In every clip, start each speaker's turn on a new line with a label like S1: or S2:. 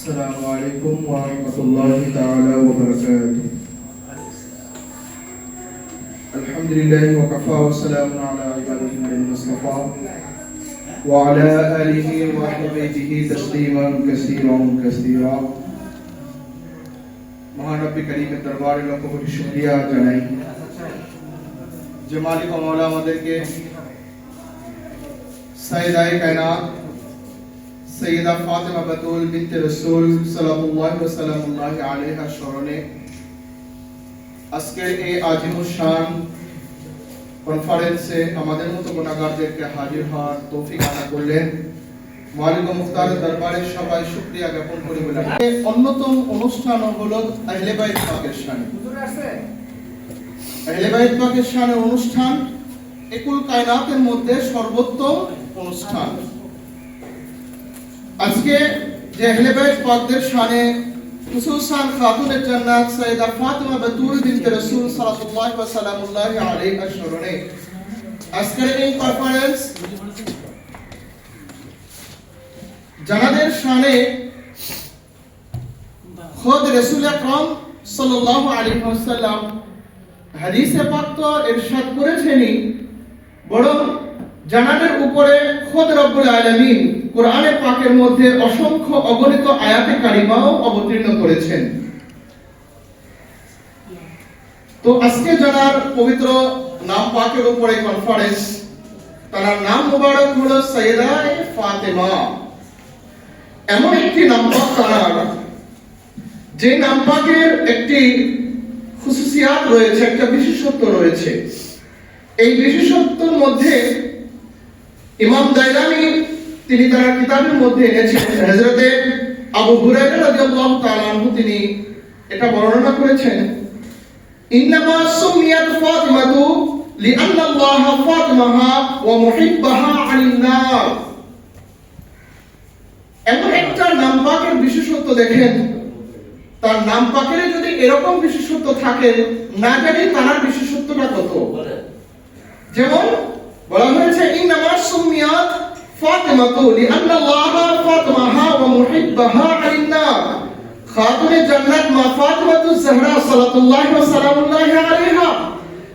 S1: السلام عليكم ورحمة الله تعالى وبركاته. الحمد لله وكفى وسلام على عباده الذين اصطفى وعلى آله وأهل بيته تسليما كثيرا كثيرا. মহান রব্বি কারীমের দরবারে লক্ষ কোটি শুকরিয়া জানাই যে মালিক ও মাওলা আমাদেরকে সাইয়েদায়ে কায়নাত সৈয়দা ফাতেমা বাতুল বিনতে রাসূল সাল্লাল্লাহু আলাইহি ওয়াসাল্লাম আলাইহা স্মরণে আজকের এই আজিমুশ শান কনফারেন্সে আমাদের মতো গুনাহগারদেরকে হাজির হওয়ার তৌফিক আতা করলেন। মালিক ও মুখতারের দরবারে সবাই শুকরিয়া জ্ঞাপন করে বলেন অন্যতম অনুষ্ঠান হলো আহলে বাইত পাকের শানে। আহলে বাইত পাকের শানে অনুষ্ঠান একুল কায়নাতের মধ্যে সর্বোত্তম অনুষ্ঠান। আজকে যে আহলে বাইত পাকদের শানে খুসুসান খাতুনে জান্নাত সাইয়েদা ফাতেমা বাতুল বিনতে রাসূল সাল্লাল্লাহু আলাইহি স্মরণে আজকের এই কনফারেন্স যাদের শানে খুদ রাসূল আকরাম সাল্লাল্লাহু আলাইহি ওয়াসাল্লাম হাদিসে পাক তো ইরশাদ করেছেনই, বরং জানাদের উপরে খুদ রব্বুল আলামিন কোরআনে পাকের মধ্যে অসংখ্য অগণিত আয়াতে কারিমাও অবতীর্ণ করেছেন। তো আজকে যারা পবিত্র নাম পাকের উপরে কনফারেন্স, তার নাম মুবারক হলো সাইয়েদা ফাতেমা। এমন একটি নাম পাক তার, যে নাম পাকের একটি খুসুসিয়াত রয়েছে, একটা বিশেষত্ব রয়েছে। এই বিশেষত্বের মধ্যে ইমাম দাইলানী তিনি তার কিতাবের মধ্যে এনেছেন, হযরতে আবু হুরায়রা রাদিয়াল্লাহু তাআলা আনহু তিনি এটা বর্ণনা করেছেন, ইন্নামা সুমিয়াত ফাতিমাতু লিআন্না আল্লাহ ফাতিমাহা ওয়া মুহিব্বাহা আনিন নার। এমন একটা নাম পাকের বিশেষত্ব দেখেন, তার নাম পাকের যদি এরকম বিশেষত্ব থাকে, না জানি তার বিশেষত্বটা কত। যেমন বলা হয়েছে ইন্নামা সুমিয়াত ফাতিমাতু লিআন্না আল্লাহ ফাতিমাহা ওয়া মুহিব্বাহা আনিন নার। খাতুনে জান্নাত মা ফাতিমাতুজ জাহরা সাল্লাল্লাহু ওয়া সাল্লামুল্লাহি আলাইহা,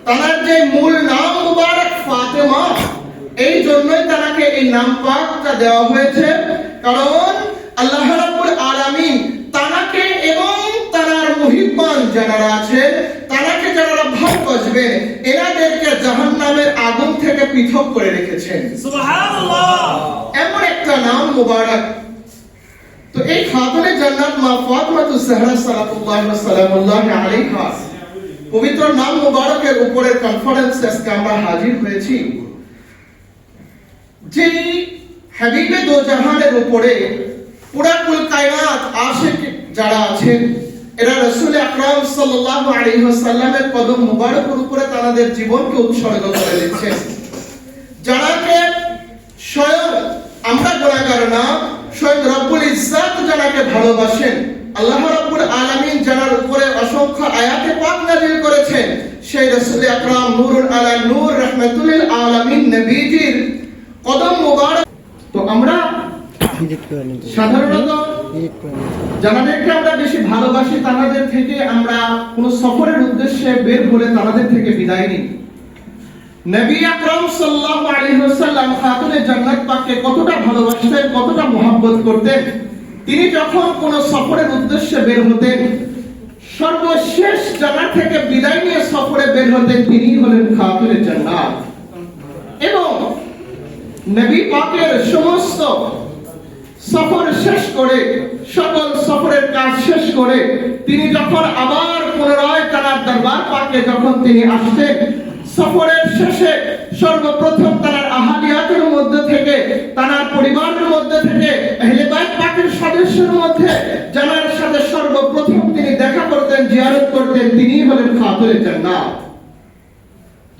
S1: তার যে মূল নাম মুবারক ফাতেমা, এই জন্যই তাকে এই নাম পাকটা দেওয়া হয়েছে, কারণ আল্লাহ রাব্বুল আলামিন তাকে এবং তার মুহিব্বান যারা আছে, তাকে যারা ভালোবাসবে, এনাদেরকে জাহান্নামের আগুন থেকে পৃথক করে রেখেছেন। সুবহানাল্লাহ, এমন একটা নাম মুবারক। তো এই খাতুনে জান্নাত মা ফাতিমাতুজ জাহরা সাল্লাল্লাহু আলাইহা পবিত্র নাম মুবারকের উপরের কনফারেন্সে আজকে আমরা হাজির হয়েছি। যে হাবিবে দো জাহানের উপরে পুরা কুল কায়নাত আশিক যারা আছেন, এরা রাসূল আকরাম সাল্লাল্লাহু আলাইহি ওয়াসাল্লামের কদম মুবারকের উপরে তাদের জীবনকে উৎসর্গ করে দিচ্ছেন। যারাকে স্বয়ং আমরা গুনাহগার না, স্বয়ং রব্বুল ইজ্জত যারাকে ভালোবাসেন, আল্লাহ রাব্বুল আলামিন যার উপরে অসংখ্য আয়াতে পাক নাযিল করেছেন, সেই রাসূল আকরাম নূরুল আলা নূর রাহমাতুল লিল আলামিন নবীজির কদম মুবারক। তো আমরা সাধারণত যাদেরকে আমরা বেশি ভালোবাসি, তাদের থেকে আমরা কোন সফরের উদ্দেশ্যে বের হলে তাদের থেকে বিদায় নিই। নবী আকরাম সাল্লাল্লাহু আলাইহি ওয়াসাল্লাম খাতুনে জান্নাত পাককে কতটা ভালোবাসতেন, কতটা মহব্বত করতেন। তিনি যখন কোন সফরের উদ্দেশ্যে বের হতেন, সর্বশেষ জায়গা থেকে বিদায় নিয়ে সফরে বের হতেন, তিনি হলেন খাতুনে জান্নাত। এবং নবী পাকের সমস্ত সফর শেষ করে, সকল সফরের কাজ শেষ করে তিনি যখন আবার পুনরায় তার দরবার পাকে যখন তিনি আসতেন, সফরের শেষে সর্বপ্রথম তার আহলিয়াতের মধ্যে থেকে, তার পরিবারের মধ্যে থেকে, আহলে বাইত পাকের সদস্যদের মধ্যে যার সাথে সর্বপ্রথম তিনি দেখা করতেন, জিয়ারত করতেন, তিনি হলেন খাতুনে জান্নাত।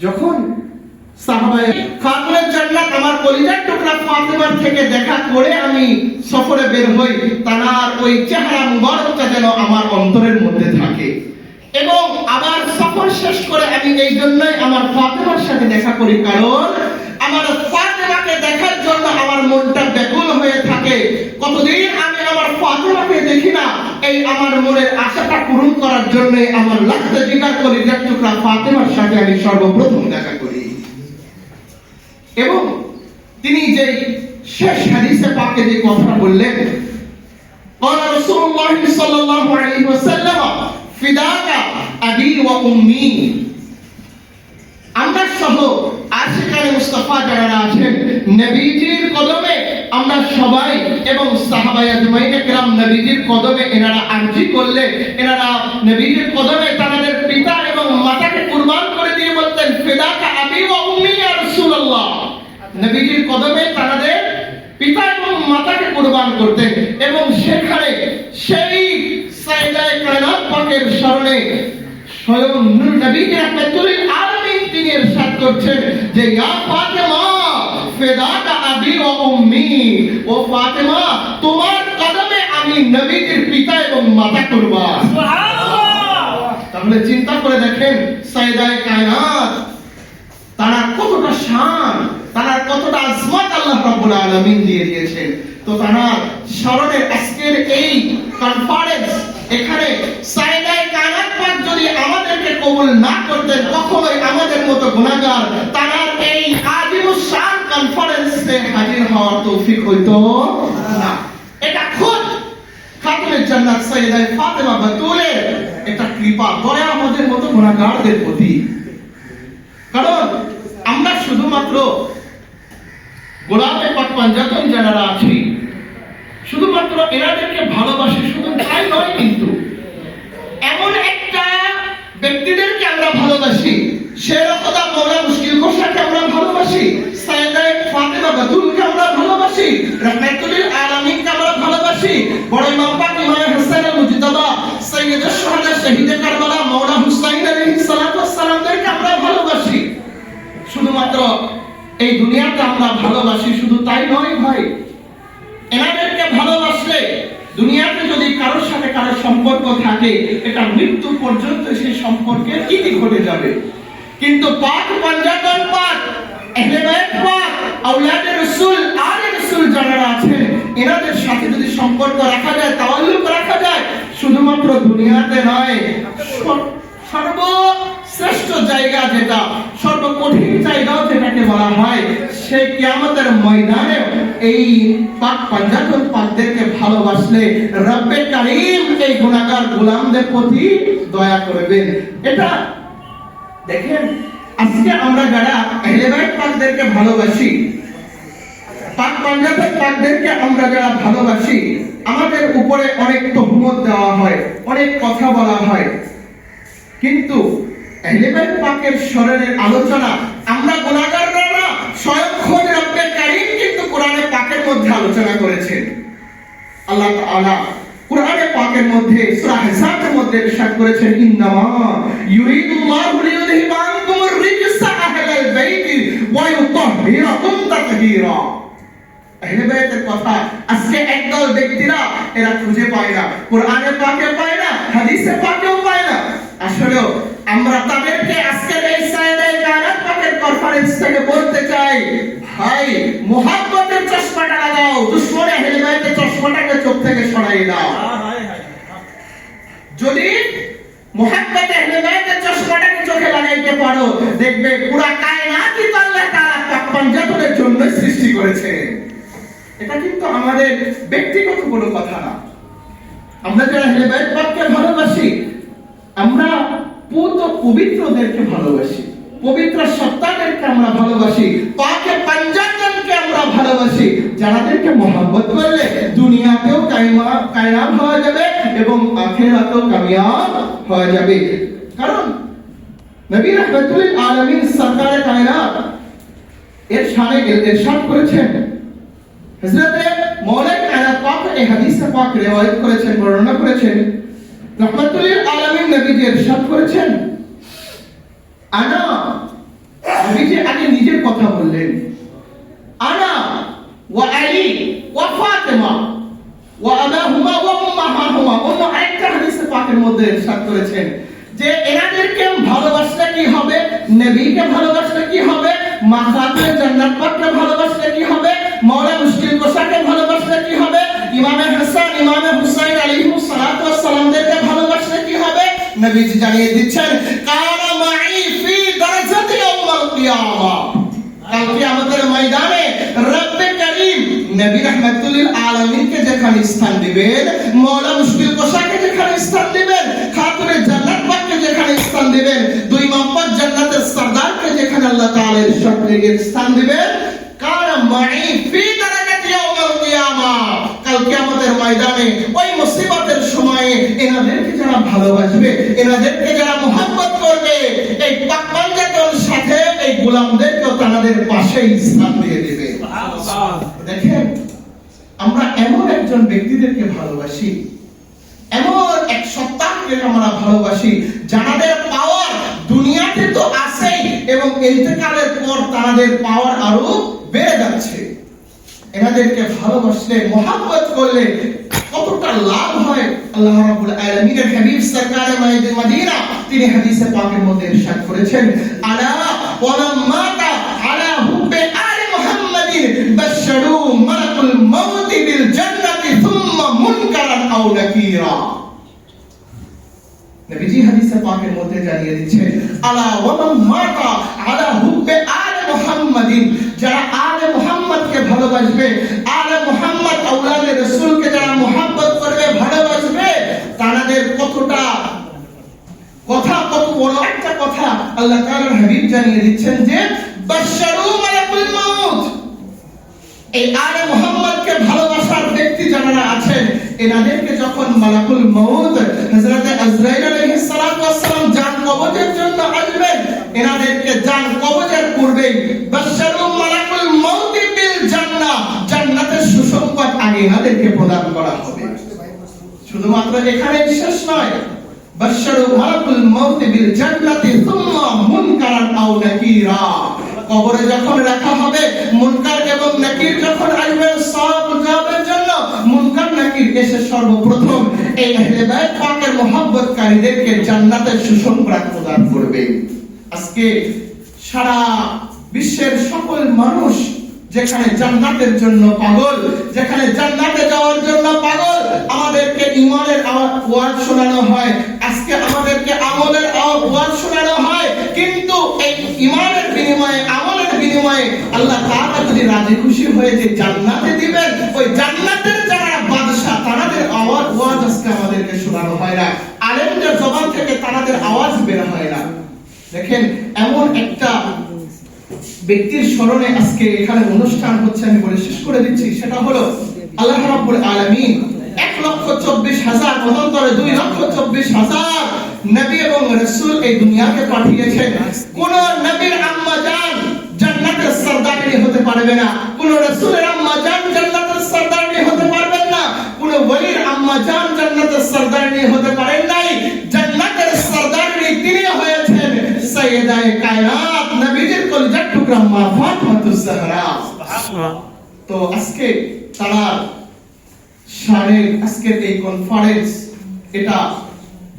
S1: যখন সাহাবায়ে খাতুনে জান্নাত আমার কলিজার টুকরা ফাতেমার থেকে দেখা করে আমি সফরে বের হই, তার ওই চেহারা মুবারকটা যেন আমার অন্তরের মধ্যে থাকে। এবং আবার সফর শেষ করে আমি এই জন্যই আমার ফাতেমার সাথে দেখা করি, কারণ আমার ফাতেমাকে দেখার জন্য আমার মনটা ব্যাকুল হয়ে থাকে। কতদিন আমি আমার ফাতেমাকে দেখি এই আমার মনের আশাটা পূরণ করার জন্য আমার লাগতে জিগার করি টুকরা ফাতেমার সাথে আমি সর্বপ্রথম দেখা করি। এবং তিনি যে শেষ হাদিসে পাকে যে কথা বললেন, قال رسول الله صلى الله عليه وسلم فداك أبي وأمي। আমরা সহ আশিকায়ে মুস্তাফা যারা আছেন নবীজির কদমে আমরা সবাই এবং সাহাবায়ে আজমাইন کرام নবীজির কদমে এনারা আরজি করলে এনারা নবীজির কদমে তাদের পিতা এবং মাতাকে কুরবান করে দিয়ে বলতেন ফিদাকা আবি ওয়া উম্মি ইয়া রাসূলুল্লাহ। নবীজির কদমে তাদের পিতা এবং মাতাকে কুরবান করতেন এবং সেখানে সেই সাইয়েদায়ে কায়নাত পাকের শরণে স্বয়ং নূর নবী রাহমাতুল আলামিন তিনি ইরশাদ করছেন যে ইয়া ফাতেমা ফিদাকা আবি ওয়া উম্মি, ও ফাতেমা তোমার কদমে আমি নবীজির পিতা এবং মাতা কুরবান। সুবহানাল্লাহ। তাহলে চিন্তা করে দেখেন সাইয়েদায়ে কায়নাত তারা কতটা শান, তারা কতটা আজমত আল্লাহ রাব্বুল আলামিন দিয়ে দিয়েছেন। তো তারা স্মরণে আজকের এই কনফারেন্স এখানে সাইয়েদায়ে কায়নাত পাক যদি আমাদেরকে কবুল না করতেন কখনোই আমাদের মতো গুনাহগার তারা এই আজিমুস শান কনফারেন্সে হাজির হওয়ার তৌফিক হইতো না। এটা খুদ খাতুনে জান্নাত সাইয়েদায়ে ফাতেমা বাতুলের এটা কৃপা দয়া আমাদের মতো গুনাহগারদের প্রতি। কারণ আমরা শুধুমাত্র গোলাপে পাক পাঞ্জাতন যারা আছি শুধুমাত্র এনাদেরকে ভালোবাসি শুধু তাই নয়, কিন্তু এমন একটা ব্যক্তিদেরকে আমরা ভালোবাসি, শেরখদা মওলা মুশকিল কোশাকে আমরা ভালোবাসি, সাইয়েদায়ে ফাতেমা বাতুলকে আমরা ভালোবাসি, রাহমাতুল আলামিনকে আমরা ভালোবাসি, বড় ইমাম পাক ইমাম হাসান মুজতাবা সাইয়্যিদুশ শুহাদা শহীদে কারবালা মওলা হুসাইন আলাইহিস সালাতু ওয়াস সালামদেরকে আমরা ভালোবাসি। শুধুমাত্র এই দুনিয়াতে আমরা ভালোবাসি শুধু তাই নয় ভাই, এনাদেরকে ভালোবাসলে দুনিয়াতে যদি কারোর সাথে কারোর সম্পর্ক থাকে এটা মৃত্যু পর্যন্ত সেই সম্পর্কের ইতি ঘটে যাবে। কিন্তু পাক পাঞ্জাতন পাক আহলে বাইত পাক আওলাদে রাসূল আলে রাসূল যারা আছেন এনাদের সাথে যদি সম্পর্ক রাখা যায়, তাওয়াল্লুক রাখা যায়, শুধুমাত্র দুনিয়াতে নয় সর্বশ্রেষ্ঠ জায়গা যেটা সর্বকঠিন জায়গা যেটাকে বলা হয় সেই কিয়ামতের ময়দানে এই পাক পাঞ্জাতন পাকদেরকে ভালোবাসলে রব্বে কারীম এই গুনাহগার গোলামদের প্রতি দয়া করবেন। এটা দেখেন আজকে আমরা যারা আহলে বাইত পাকদেরকে ভালোবাসি, পাক পাঞ্জাতন পাকদেরকে আমরা যারা ভালোবাসি, আমাদের উপরে অনেক তহমত দেওয়া হয়, অনেক কথা বলা হয়, কিন্তু আহলে বাইত পাকের শরণের আলোচনা আমরা গুনাহগাররা না, স্বয়ং খোদ রব্বে কারীম কিন্তু কোরআনে পাকের মধ্যে আলোচনা করেছেন। আল্লাহ তাআলা কোরআনে পাকের মধ্যে সূরা হিসাবের মধ্যে ইরশাদ করেছেন ইন্নামা ইউরিদুল্লাহু লিইউযহিবা আনকুমুর রিজসা আহলাল বাইতি ওয়া ইউতাহহিরাকুম তাতহীরা। আহলে বাইতের কথা আজকে একদল ব্যক্তিরা এরা খুঁজে পায় না, কোরআনে পাকে পায় না, হাদিসে পাকেও পায় না। আসলে আমরা তাদেরকে আজকের এই সাইয়েদায়ে কায়নাত পাকের কনফারেন্স থেকে বলতে চাই, ভাই মুহাব্বতের চশমাটা লাগাও, দুশমনে আহলে বাইতের চশমাটাকে চোখ থেকে সরাই দাও। যদি মুহাব্বতে আহলে বাইতের চশমাটাকে চোখে লাগাইতে পারো দেখবে পুরো কায়নাতই আল্লাহ তাআলা পাক পাঞ্জাতনের জন্য সৃষ্টি করেছে। এটা কিন্তু আমাদের ব্যক্তিগত কোনো কথা না। আমরা যারা আহলে বাইত পাককে ভালোবাসি আমরা পবিত্রদেরকে ভালোবাসি, পবিত্র সত্তাদেরকে আমরা ভালোবাসি, পাকে পাঞ্জাতনকে আমরা ভালোবাসি, যাদেরকে মহব্বত করলে দুনিয়াতেও কায়াম হওয়া যাবে এবং আখিরাতেও কামিয়াব হওয়া যাবে। কারণ নবী রাহমাতুল আলামিন সরকারে কায়নাত এর শানে ইরশাদ করেছেন, হযরত মওলা কায়নাত পাক এই হাদিসে পাক riwayat করেছেন, বর্ণনা করেছেন, রাহমাতুল আলামিন নবীজি ইরশাদ করেছেন, আনা, নবীজি আগে নিজের কথা বললেন, আনা ওয়া আলী ওয়া ফাতেমা ওয়া আবাহুমা ওয়া উম্মাহুমা। অন্য আরেকটা হাদিসে পাকের মধ্যে ইরশাদ করেছেন যে এনাদেরকে ভালোবাসলে কি হবে, নবীকে ভালোবাসলে কি হবে, মা খাতুনে জান্নাত পাককে ভালোবাসলে কি হবে, মাওলা মুশকিল কোশাকে ভালোবাসলে কি হবে, ইমামে হাসান ইমামে হুসাইন আলাইহিস সালাতু ওয়াস নবীজি জানিয়ে দিচ্ছেন কানা মাই ফি দারাজাতি ইয়াউমাল কিয়ামা। কাল কিয়ামতের ময়দানে রব্বে করিম নবী রাহমাতুল লিল আলামিনকে যেখানে স্থান দিবেন, মাওলা মুশকিল কোশাকে যেখানে স্থান দিবেন, খাতুনে জান্নাত পাককে যেখানে স্থান দিবেন, দুই মাম্পাত জান্নাতের সরদারকে যেখানে আল্লাহ তাআলা ইরশাদ করে স্থান দিবেন, কানা মাই ফি দারাজাতি ইয়াউমাল কিয়ামা। কাল কিয়ামতের ময়দানে ওই মুসিবতের সময়ে এনাদেরকে যারা ভালোবাসবে, এনাদেরকে যারা মুহাব্বত করবে, এই পাকবান্দাদের সাথে এই গোলামদেরকে তাদের পাশেই স্থান দিয়ে দিবে। সুবহানাল্লাহ। দেখেন আমরা এমন একজন ব্যক্তিদেরকে ভালোবাসি, এমন এক সত্তাকে আমরা ভালোবাসি যাদের পাওয়ার দুনিয়াতে তো আছেই এবং ইন্তেকালের পর তাদের পাওয়ার আরো বেড়ে যাচ্ছে। এনাদেরকে ভালোবাসলে, মুহাব্বত করলে কতটা লাভ হয় আল্লাহ রাব্বুল আলামিনের হাবিব সরকারে মদিনা তিনি হাদিসে পাকের মধ্যে ইরশাদ করেছেন আলা ওয়ালাম মাতা আলা হুব্বি আলি মুহাম্মাদিন বাশশারু মালাকুল মাউত বিল জান্নাতি সুম্মা মুনকারান আও নাকিরা। নবীজি হাদিসে পাকের মধ্যে জানিয়ে দিচ্ছেন আলা ওয়ালাম মাতা আলা হুব্বি আলি মুহাম্মাদিন, যারা আলে মুহাম্মদকে ভালোবাসবে, আলে মুহাম্মদ আওলাদে রাসূলকে যারা মুহাব্বত করবে, ভালোবাসবে, তাদের কতটা কথা, কত বড় একটা কথা আল্লাহ তাআলার হাবিব জানিয়ে দিচ্ছেন যে বাশশারু মালাকুল মাউত। এই আলে মুহাম্মদকে ভালোবাসার ব্যক্তি যারা আছেন এনাদেরকে যখন মালাকুল মাউত হযরত আজরাইল আলাইহিস সালাতু ওয়াস সালাম জান কবজের জন্য আসবেন, এনাদেরকে জান কবজের পূর্বে বাশশারু মালাকুল মাউত বিল জান্নাহ, জান্নাতের সুসংবাদ আগে এনাদেরকে প্রদান করা হবে। শুধুমাত্র এখানে শেষ নয়, বাশশারু মালাকুল মাউত বিল জান্নাতি সুম্মা মুনকারান আও নাকিরা। কবরে যখন রাখা হবে, মুনকার এবং নাকির যখন আসবেন সওয়াব জবাবের জন্য, মুনকার নাকির এসে সর্বপ্রথম এই আহলে বাইত পাকের মুহাব্বতকারীদেরকে জান্নাতের সুসংবাদ প্রদান করবে। আজকে সারা বিশ্বের সকল মানুষ যেখানে জান্নাতের জন্য পাগল, যেখানে জান্নাতে যাওয়ার জন্য পাগল, আমাদেরকে ঈমানের ওয়াজ শোনানো হয়, আজকে আমাদেরকে আমলের ওয়াজ শোনানো হয়, কিন্তু এই ঈমানের বিনিময়ে, আমলের বিনিময়ে আল্লাহ তাআলা যদি রাজি খুশি হয়ে যে জান্নাতে দিবেন, ওই জান্নাতের যারা বাদশা তাদের ওয়াজ আজকে আমাদেরকে শোনানো হয় না, আলেমদের জবান থেকে তাদের আওয়াজ বের হয় না। দেখেন এমন একটা ব্যক্তির স্মরণে আজকে এখানে অনুষ্ঠান হচ্ছে, আমি বলে শেষ করে দিচ্ছি। সেটা হলো আল্লাহ রাব্বুল আলামিন 1,24,000 মতান্তরে 2,24,000 নবী এবং রাসূল এই দুনিয়াতে পাঠিয়েছেন। কোন নবীর আম্মা জান জান্নাতের সরদারিনী হতে পারবে না, কোন রাসূলের আম্মা জান জান্নাতের সরদারিনী হতে পারবেন না, কোন ওলির আম্মা জান জান্নাতের সরদারিনী হতে পারেন নাই। জান্নাতের সরদারিনী তিনি হয়েছেন সাইয়্যিদায়ে কায়নাত, নবীজির কলিজার টুকরা মা ফাতিমাতুজ জাহরা। সুবহানাল্লাহ। তো আজকে তারা আজকের এই কনফারেন্স এটা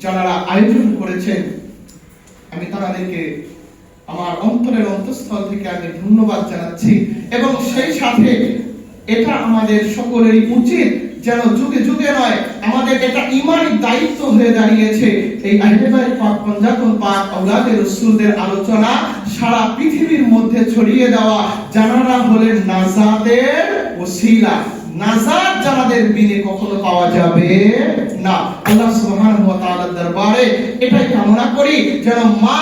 S1: যারা আয়োজন করেছেন, আমি তাদেরকে আমার অন্তরের অন্তঃস্থল থেকে আমি ধন্যবাদ জানাচ্ছি। এবং সেই সাথে এটা আমাদের সকলেরই উচিত যেন যুগে যুগে নয়, আমাদের এটা ঈমানি দায়িত্ব হয়ে দাঁড়িয়েছে এই আহলে বাইত পাক, পঞ্জাতুল পাক, আওলাদে রাসূলদের আলোচনা সারা পৃথিবীর মধ্যে ছড়িয়ে দেওয়া, যারা হলেন নাজাতের ওসিলা। নাজাত যাদের বিনে কখনো পাওয়া যাবে না। আল্লাহ সুবহানাহু ওয়া তাআলার দরবারে এটাই কামনা করি যেন মা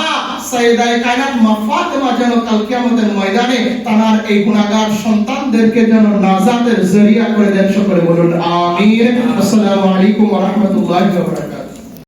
S1: সাইয়্যিদায়ে কায়নাত মা ফাতেমা যেন কাল কিয়ামতের ময়দানে তার এই গুনাহগার সন্তানদেরকে যেন নাজাতের জরিয়া করে দেন। সকলে বলুন আমিন। আসসালামু আলাইকুম ওয়া রাহমাতুল্লাহি ওয়া বারাকাতুহু।